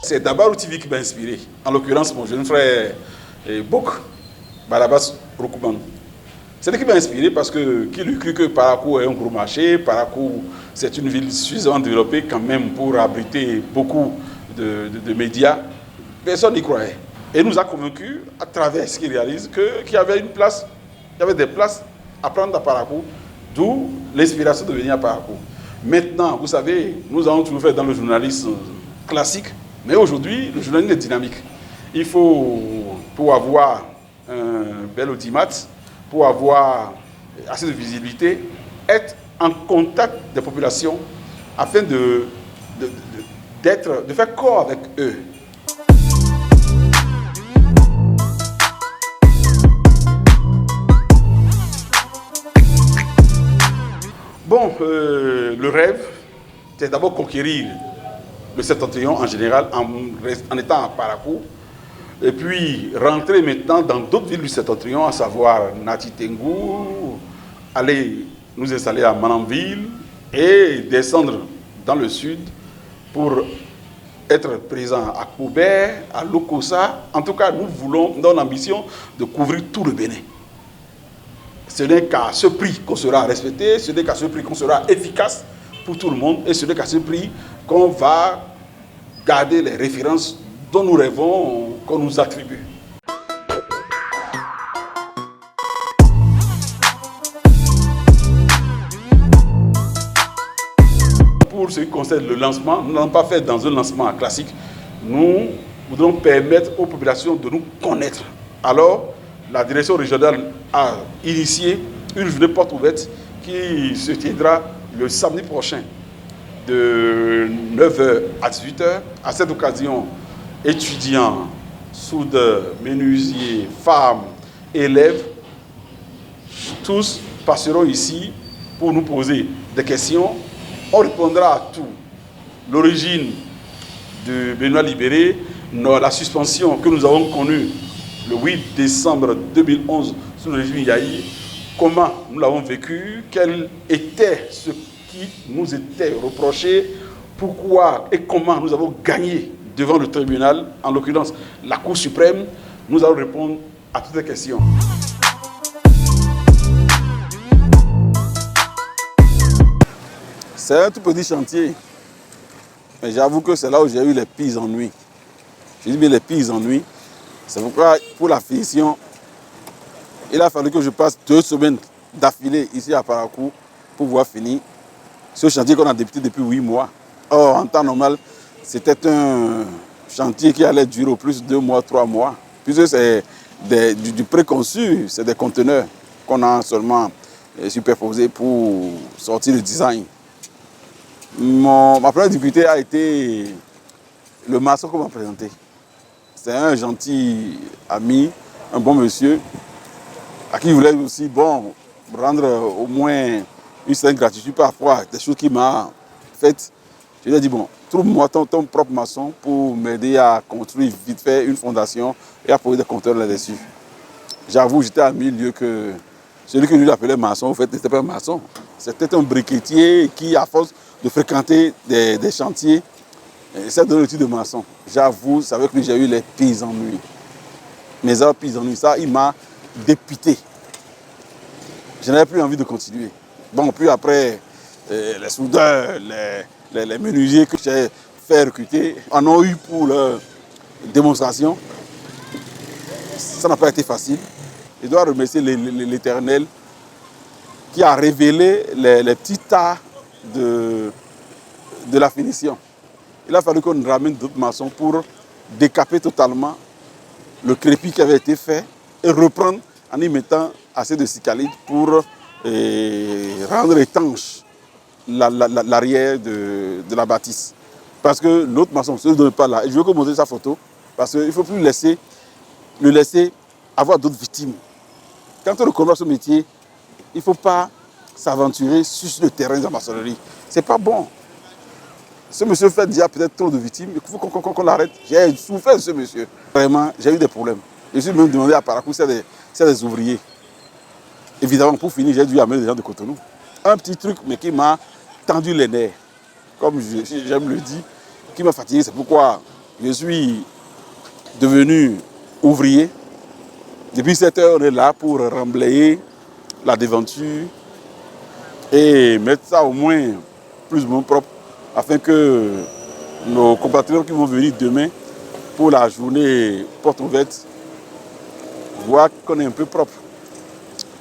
c'est Dabarou TV qui m'a inspiré. En l'occurrence, mon jeune frère Bok, Barabas Rokuman. C'est lui qui m'a inspiré parce que qui lui cru que Parakou est un gros marché, Parakou c'est une ville suffisamment développée quand même pour abriter beaucoup de médias. Personne n'y croyait. Et nous a convaincus à travers ce qu'il réalise qu'il y avait une place, il y avait des places à prendre à Parakou, d'où l'inspiration de venir à Parakou. Maintenant, vous savez, nous avons toujours fait dans le journalisme classique, mais aujourd'hui, le journalisme est dynamique. Il faut, pour avoir un bel audimat, pour avoir assez de visibilité, être en contact des populations afin de faire corps avec eux. Bon, le rêve, c'est d'abord conquérir le septentrion en général en étant à Parakou, et puis rentrer maintenant dans d'autres villes du septentrion, à savoir Nati Tengou, aller nous installer à Manamville et descendre dans le sud pour être présent à Koubert, à Lokossa. En tout cas, nous avons l'ambition de couvrir tout le Bénin. Ce n'est qu'à ce prix qu'on sera respecté, ce n'est qu'à ce prix qu'on sera efficace pour tout le monde, et ce n'est qu'à ce prix qu'on va garder les références dont nous rêvons qu'on nous attribue. Pour ce qui concerne le lancement, nous n'avons pas fait dans un lancement classique. Nous voudrons permettre aux populations de nous connaître. Alors, la direction régionale a initié une journée porte ouverte qui se tiendra le samedi prochain de 9h à 18h. À cette occasion, étudiants, soudeurs, menuisiers, femmes, élèves, tous passeront ici pour nous poser des questions. On répondra à tout. L'origine de Benoît Libéré, la suspension que nous avons connue le 8 décembre 2011 sous le régime Yahi, comment nous l'avons vécu, quel était ce qui nous était reproché, pourquoi et comment nous avons gagné devant le tribunal, en l'occurrence la Cour suprême. Nous allons répondre à toutes les questions. C'est un tout petit chantier, mais j'avoue que c'est là où j'ai eu les pires ennuis. Je dis bien les pires ennuis. C'est pourquoi, pour la finition, il a fallu que je passe 2 semaines d'affilée ici à Parakou pour pouvoir finir ce chantier qu'on a débuté depuis 8 mois. Or, en temps normal, c'était un chantier qui allait durer au plus 2 mois, 3 mois. Puisque c'est du préconçu, c'est des conteneurs qu'on a seulement superposés pour sortir le design. Ma première difficulté a été le maçon qu'on m'a présenté. C'est un gentil ami, un bon monsieur, à qui je voulais aussi rendre au moins une certaine gratitude par rapport à des choses qu'il m'a faites. Je lui ai dit, trouve-moi ton propre maçon pour m'aider à construire vite fait une fondation et à poser des compteurs là-dessus. J'avoue, j'étais à milieu que celui que lui appelait maçon, en fait, n'était pas un maçon. C'était un briquetier qui, à force de fréquenter des chantiers, essaie de donner le titre de maçon. J'avoue, c'est avec lui que j'ai eu les pires ennuis. Mes pires ennuis, ça, il m'a dépité. Je n'avais plus envie de continuer. Bon, puis après, les soudeurs, les menuisiers que j'ai fait recruter en ont eu pour leur démonstration. Ça n'a pas été facile. Je dois remercier l'Éternel qui a révélé les petits tas de la finition. Il a fallu qu'on ramène d'autres maçons pour décaper totalement le crépi qui avait été fait et reprendre en y mettant assez de cicalide pour rendre étanche l'arrière de la bâtisse. Parce que l'autre maçon ne se donne pas là. Et je veux que vous montrez sa photo parce qu'il ne faut plus le laisser avoir d'autres victimes. Quand on reconnaît ce métier, il ne faut pas s'aventurer sur le terrain de la maçonnerie. Ce n'est pas bon. Ce monsieur fait déjà peut-être trop de victimes. Il faut qu'on l'arrête. J'ai souffert de ce monsieur. Vraiment, j'ai eu des problèmes. Je suis même demandé à Parakou s'il y a des ouvriers. Évidemment, pour finir, j'ai dû amener des gens de Cotonou. Un petit truc, mais qui m'a tendu les nerfs. Comme j'aime le dire, qui m'a fatigué. C'est pourquoi Je suis devenu ouvrier. Depuis 7 heures, on est là pour remblayer la devanture et mettre ça au moins plus ou moins propre afin que nos compatriotes qui vont venir demain pour la journée porte ouverte voient qu'on est un peu propre.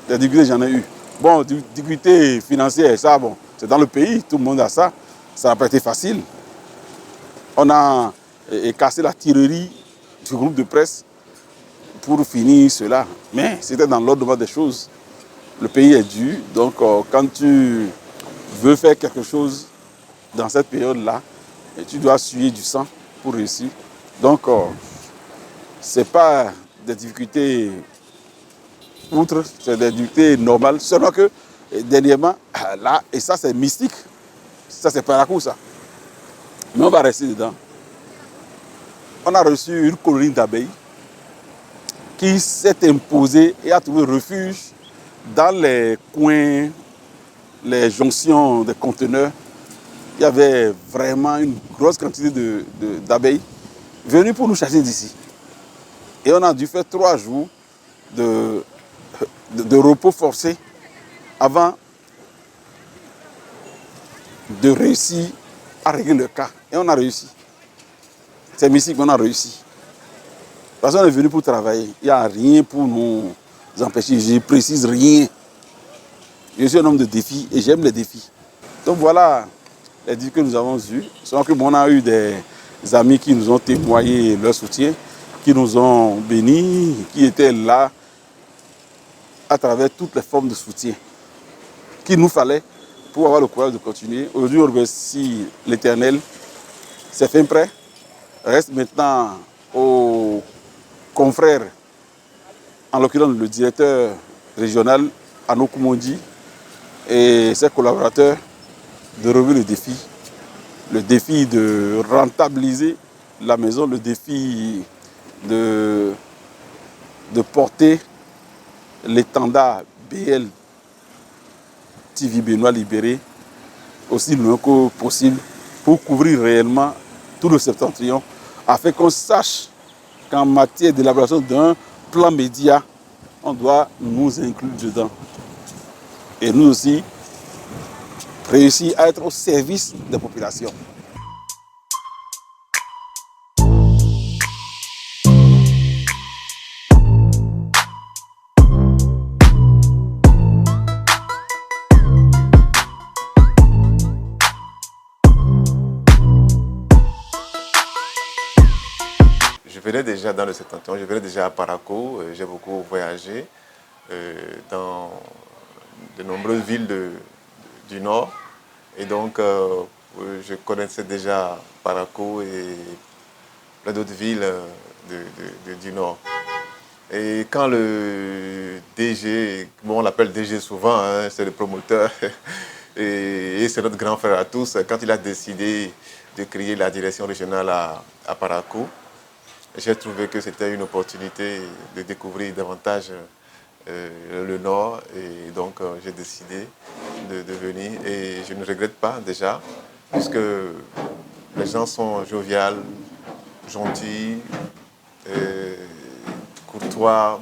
Des difficultés, j'en ai eu. Bon, difficultés financières, ça, bon, c'est dans le pays, tout le monde a ça. Ça n'a pas été facile. On a cassé la tirerie du groupe de presse pour finir cela. Mais c'était dans l'ordre des choses. Le pays est dur, donc quand tu veux faire quelque chose dans cette période-là, tu dois suer du sang pour réussir. Donc, ce n'est pas des difficultés outre, c'est des difficultés normales. Seulement que, dernièrement, là, et ça c'est mystique, ça c'est par la cour ça. Mais on va rester dedans. On a reçu une colonie d'abeilles qui s'est imposée et a trouvé refuge dans les coins, les jonctions des conteneurs. Il y avait vraiment une grosse quantité d'abeilles venues pour nous chasser d'ici. Et on a dû faire 3 jours de repos forcé avant de réussir à régler le cas. Et on a réussi. C'est mystique, mais on a réussi. Parce qu'on est venu pour travailler. Il n'y a rien pour nous empêcher. Je précise rien. Je suis un homme de défis et j'aime les défis. Donc voilà les défis que nous avons eus. Seulement que on a eu des amis qui nous ont témoigné leur soutien, qui nous ont bénis, qui étaient là à travers toutes les formes de soutien qu'il nous fallait pour avoir le courage de continuer. Aujourd'hui, on remercie l'Éternel. C'est fin prêt. Reste maintenant aux confrères, en l'occurrence le directeur régional, Ano Koumondi, et ses collaborateurs, de relever le défi de rentabiliser la maison, le défi de porter l'étendard BL TV Benoît Libéré aussi loin que possible pour couvrir réellement tout le septentrion, afin qu'on sache qu'en matière d'élaboration d'un plan média, on doit nous inclure dedans. Et nous aussi, réussir à être au service des populations. Je venais déjà dans le septentrion, je venais déjà à Parakou, j'ai beaucoup voyagé dans de nombreuses villes du Nord. Et donc, je connaissais déjà Parakou et plein d'autres villes du Nord. Et quand le DG, bon, on l'appelle DG souvent, hein, c'est le promoteur, et c'est notre grand frère à tous, quand il a décidé de créer la direction régionale à Parakou, j'ai trouvé que c'était une opportunité de découvrir davantage le Nord et donc j'ai décidé de venir et je ne regrette pas déjà puisque les gens sont joviales, gentils, courtois.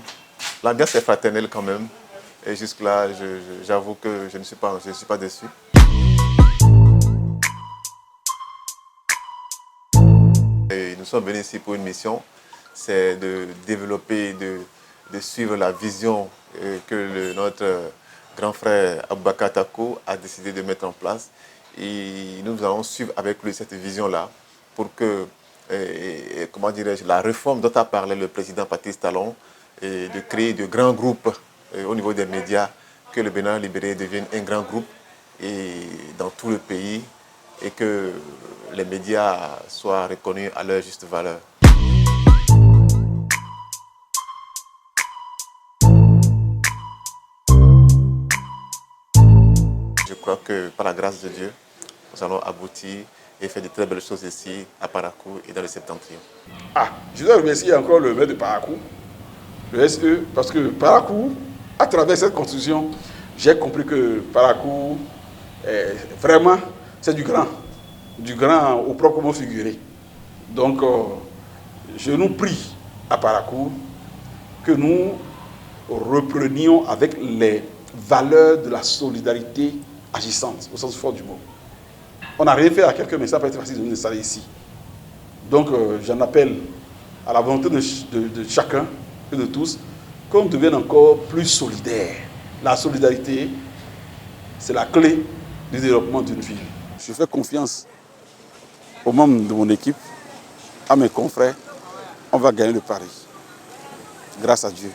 L'ambiance est fraternelle quand même et jusque-là j'avoue que je ne suis pas déçu. Et nous sommes venus ici pour une mission, c'est de développer, de suivre la vision que notre grand frère Aboubakar Tako a décidé de mettre en place. Et nous allons suivre avec lui cette vision-là pour que, comment dirais-je, la réforme dont a parlé le président Patrice Talon, et de créer de grands groupes au niveau des médias, que le Bénin libéré devienne un grand groupe et dans tout le pays et que les médias soient reconnus à leur juste valeur. Je crois que par la grâce de Dieu, nous allons aboutir et faire de très belles choses ici à Parakou et dans le septentrion. Je dois remercier encore le maire de Parakou, le SE, parce que Parakou, à travers cette constitution, j'ai compris que Parakou, vraiment, c'est du grand au proprement figuré. Donc, je nous prie à Paracourt que nous reprenions avec les valeurs de la solidarité agissante, au sens fort du mot. On n'a rien fait à quelqu'un, mais ça peut être facile de nous installer ici. Donc, j'en appelle à la volonté de chacun et de tous qu'on devienne encore plus solidaire. La solidarité, c'est la clé du développement d'une ville. Je fais confiance aux membres de mon équipe, à mes confrères. On va gagner le pari. Grâce à Dieu.